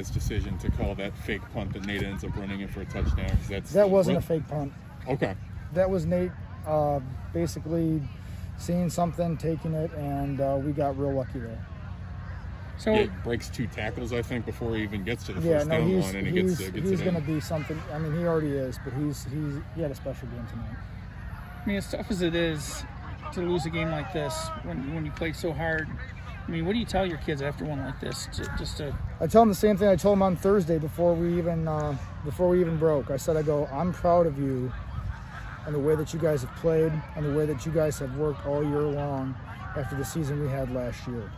His decision to call that fake punt that Nate ends up running it for a touchdown. That wasn't a fake punt. Okay. That was Nate basically seeing something, taking it, and we got real lucky there. So it breaks 2 tackles, I think, before he even gets to the first down line, and he gets it in. He's going to be something. I mean, he already is, but he had a special game tonight. I mean, as tough as it is to lose a game like this when you play so hard, I mean, what do you tell your kids after one like this? I tell them the same thing I told them on Thursday before we even broke. I said, I'm proud of you and the way that you guys have played and the way that you guys have worked all year long after the season we had last year.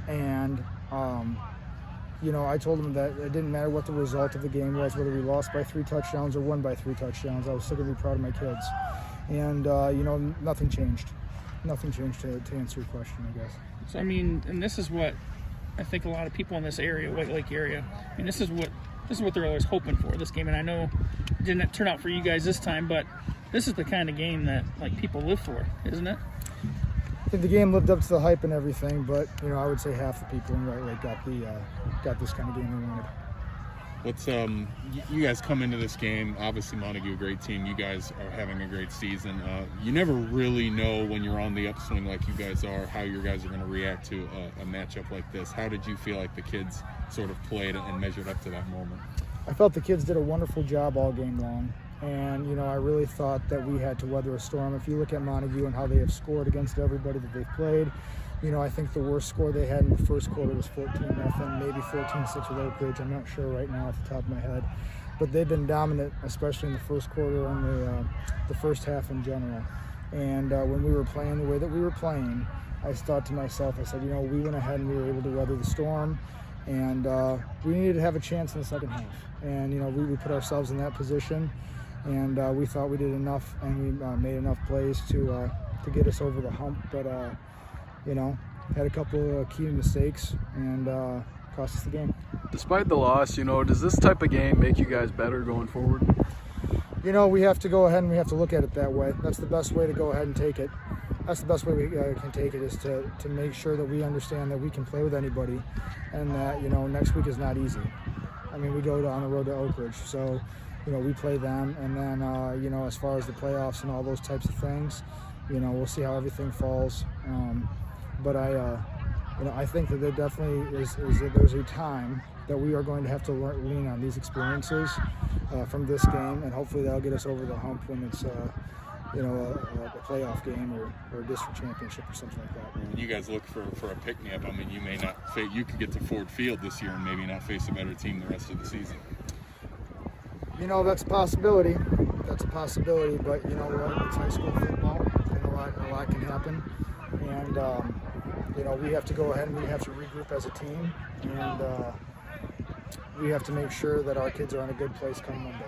And I told them that it didn't matter what the result of the game was, whether we lost by 3 touchdowns or won by 3 touchdowns. I was still going to be proud of my kids. And, nothing changed. Nothing changed to answer your question, I guess. So, I mean, and this is what I think a lot of people in this area, White Lake area, I mean, this is what they're always hoping for, this game. And I know it didn't turn out for you guys this time, but this is the kind of game that, people live for, isn't it? I think the game lived up to the hype and everything, but I would say half the people in White Lake got this kind of game they wanted. What's you guys come into this game, obviously Montague, a great team. You guys are having a great season. You never really know when you're on the upswing like you guys are, how your guys are going to react to a matchup like this. How did you feel like the kids sort of played and measured up to that moment? I felt the kids did a wonderful job all game long. And, I really thought that we had to weather a storm. If you look at Montague and how they have scored against everybody that they've played, I think the worst score they had in the first quarter was 14-0, maybe 14-6 with Oak Ridge. I'm not sure right now off the top of my head. But they've been dominant, especially in the first quarter and the first half in general. And when we were playing the way that we were playing, I thought to myself, I said, we went ahead and we were able to weather the storm. And we needed to have a chance in the second half. And, we put ourselves in that position. And we thought we did enough, and we made enough plays to get us over the hump. But, had a couple of key mistakes and cost us the game. Despite the loss, does this type of game make you guys better going forward? We have to go ahead and we have to look at it that way. That's the best way to go ahead and take it. That's the best way we can take it, is to make sure that we understand that we can play with anybody, and that, next week is not easy. I mean, we go on the road to Oak Ridge, so we play them, and then, as far as the playoffs and all those types of things, we'll see how everything falls. But I think that there definitely there's a time that we are going to have to lean on these experiences from this game, and hopefully that'll get us over the hump when it's, a playoff game or a district championship or something like that. When you guys look for a pick-me-up, I mean, you could get to Ford Field this year and maybe not face a better team the rest of the season. That's a possibility. That's a possibility, but it's high school football, and a lot can happen. And we have to go ahead and we have to regroup as a team, and we have to make sure that our kids are in a good place come Monday.